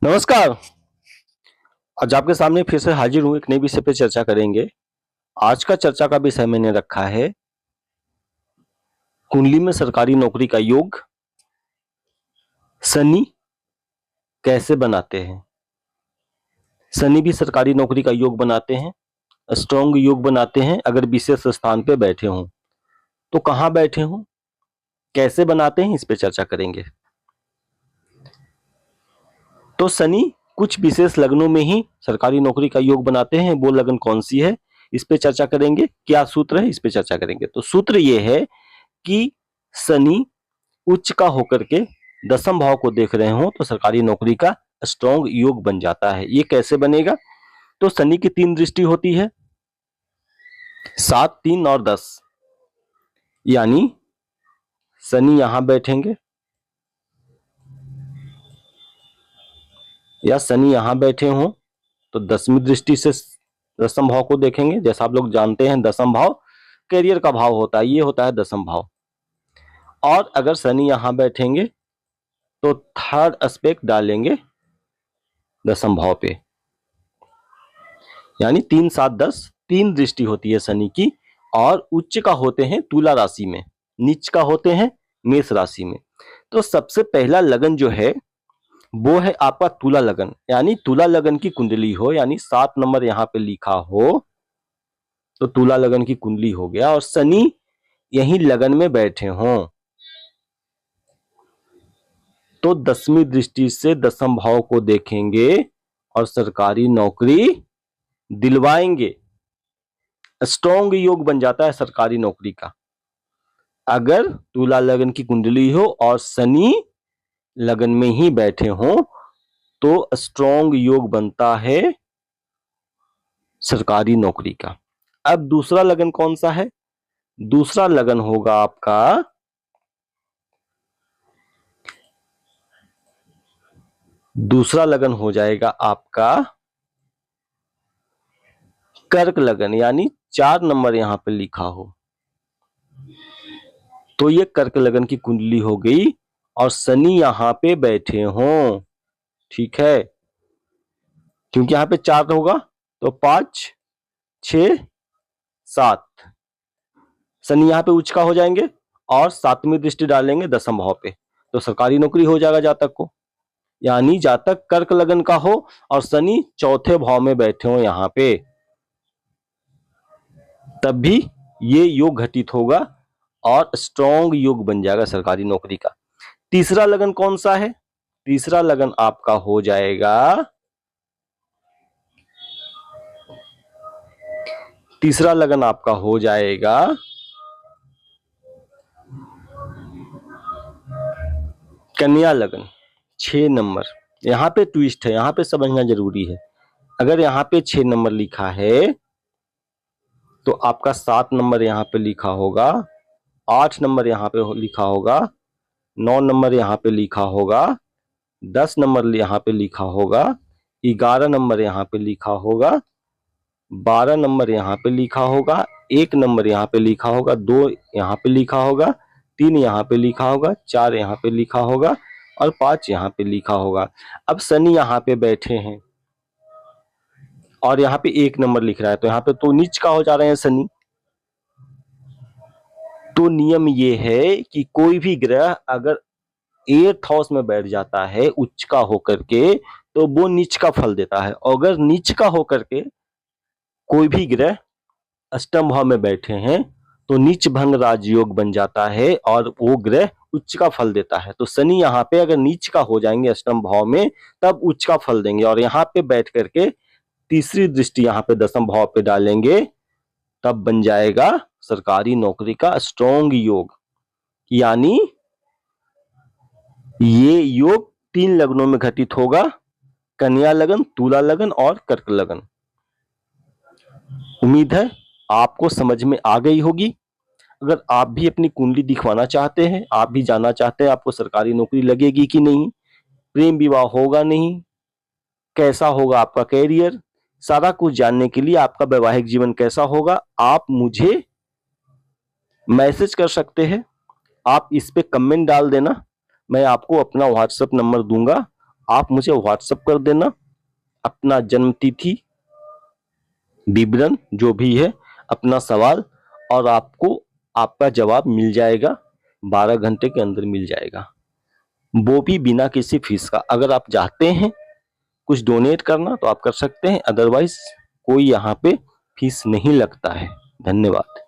नमस्कार। आज आपके सामने फिर से हाजिर हूँ, एक नए विषय पे चर्चा करेंगे। आज का चर्चा का विषय मैंने रखा है कुंडली में सरकारी नौकरी का योग शनि कैसे बनाते हैं। शनि भी सरकारी नौकरी का योग बनाते हैं, स्ट्रॉन्ग योग बनाते हैं अगर विशेष स्थान पे बैठे हों। तो कहाँ बैठे हों, कैसे बनाते हैं, इस पे चर्चा करेंगे। तो शनि कुछ विशेष लग्नों में ही सरकारी नौकरी का योग बनाते हैं, वो लगन कौन सी है, इस पे चर्चा करेंगे। क्या सूत्र है, इस पे चर्चा करेंगे। तो सूत्र ये है कि शनि उच्च का होकर के दसम भाव को देख रहे हो तो सरकारी नौकरी का स्ट्रॉन्ग योग बन जाता है। ये कैसे बनेगा? तो शनि की 3 दृष्टि होती है, 7, 3 और 10। यानी शनि यहां बैठेंगे या शनि यहां बैठे हों तो 10वीं दृष्टि से दसम भाव को देखेंगे। जैसा आप लोग जानते हैं, दसम भाव कैरियर का भाव होता है, ये होता है दसम भाव। और अगर शनि यहां बैठेंगे तो थर्ड एस्पेक्ट डालेंगे दसम भाव पे, यानी 3, 7, 10 3 दृष्टि होती है शनि की। और उच्च का होते हैं तुला राशि में, नीच का होते हैं मेष राशि में। तो सबसे पहला लगन जो है वो है आपका तुला लगन, यानी तुला लगन की कुंडली हो, यानी 7 नंबर यहां पे लिखा हो तो तुला लगन की कुंडली हो गया। और शनि यही लगन में बैठे हों तो 10वीं दृष्टि से दसम भाव को देखेंगे और सरकारी नौकरी दिलवाएंगे। स्ट्रॉन्ग योग बन जाता है सरकारी नौकरी का अगर तुला लगन की कुंडली हो और शनि लगन में ही बैठे हो, तो स्ट्रॉन्ग योग बनता है सरकारी नौकरी का। अब दूसरा लगन कौन सा है? दूसरा लगन होगा आपका दूसरा लगन हो जाएगा आपका कर्क लगन, यानी 4 नंबर यहां पे लिखा हो तो ये कर्क लगन की कुंडली हो गई और शनि यहां पे बैठे हों। ठीक है, क्योंकि यहां पे 4 होगा तो 5, 6, 7 शनि यहां पे उच्च का हो जाएंगे और 7वीं दृष्टि डालेंगे दसम भाव पे, तो सरकारी नौकरी हो जाएगा जातक को। यानी जातक कर्क लगन का हो और शनि चौथे भाव में बैठे हो यहां पे, तब भी ये योग घटित होगा और स्ट्रॉन्ग योग बन जाएगा सरकारी नौकरी का। तीसरा लगन कौन सा है? तीसरा लगन आपका हो जाएगा तीसरा लगन आपका हो जाएगा कन्या लगन, 6 नंबर। यहां पे ट्विस्ट है, यहां पे समझना जरूरी है। अगर यहां पे 6 नंबर लिखा है तो आपका 7 नंबर यहां पे लिखा होगा, 8 नंबर यहां पे लिखा होगा, 9 नंबर यहां पे लिखा होगा, 10 नंबर यहां पे लिखा होगा, 11 नंबर यहां पे लिखा होगा, 12 नंबर यहां पे लिखा होगा, 1 नंबर यहां पे लिखा होगा, 2 यहां पे लिखा होगा, 3 यहां पे लिखा होगा, 4 यहां पे लिखा होगा और 5 यहां पे लिखा होगा। अब शनि यहां पे बैठे हैं और यहाँ पे 1 नंबर लिख रहा है तो यहाँ पे तो नीच का हो जा रहे हैं शनि। तो नियम ये है कि कोई भी ग्रह अगर 8th हाउस में बैठ जाता है उच्च का होकर के तो वो नीच का फल देता है। अगर नीच का होकर के कोई भी ग्रह अष्टम भाव में बैठे हैं तो नीच भंग राजयोग बन जाता है और वो ग्रह उच्च का फल देता है। तो शनि यहाँ पे अगर नीच का हो जाएंगे अष्टम भाव में तब उच्च का फल देंगे और यहाँ पे बैठ करके तीसरी दृष्टि यहाँ पे दसम भाव पे डालेंगे, तब बन जाएगा सरकारी नौकरी का स्ट्रॉन्ग योग। यानी ये योग 3 लग्नों में घटित होगा, कन्या लगन, तुला लगन और कर्क लगन। उम्मीद है आपको समझ में आ गई होगी। अगर आप भी अपनी कुंडली दिखवाना चाहते हैं, आप भी जानना चाहते हैं आपको सरकारी नौकरी लगेगी कि नहीं, प्रेम विवाह होगा नहीं, कैसा होगा आपका कैरियर, सारा कुछ जानने के लिए आपका वैवाहिक जीवन कैसा होगा, आप मुझे मैसेज कर सकते हैं। आप इस पे कमेंट डाल देना, मैं आपको अपना व्हाट्सएप नंबर दूंगा आप मुझे व्हाट्सएप कर देना अपना जन्म तिथि, विवरण जो भी है, अपना सवाल, और आपको आपका जवाब मिल जाएगा, 12 घंटे के अंदर मिल जाएगा, वो भी बिना किसी फीस का। अगर आप चाहते हैं कुछ डोनेट करना तो आप कर सकते हैं, अदरवाइज कोई यहाँ पे फीस नहीं लगता है। धन्यवाद।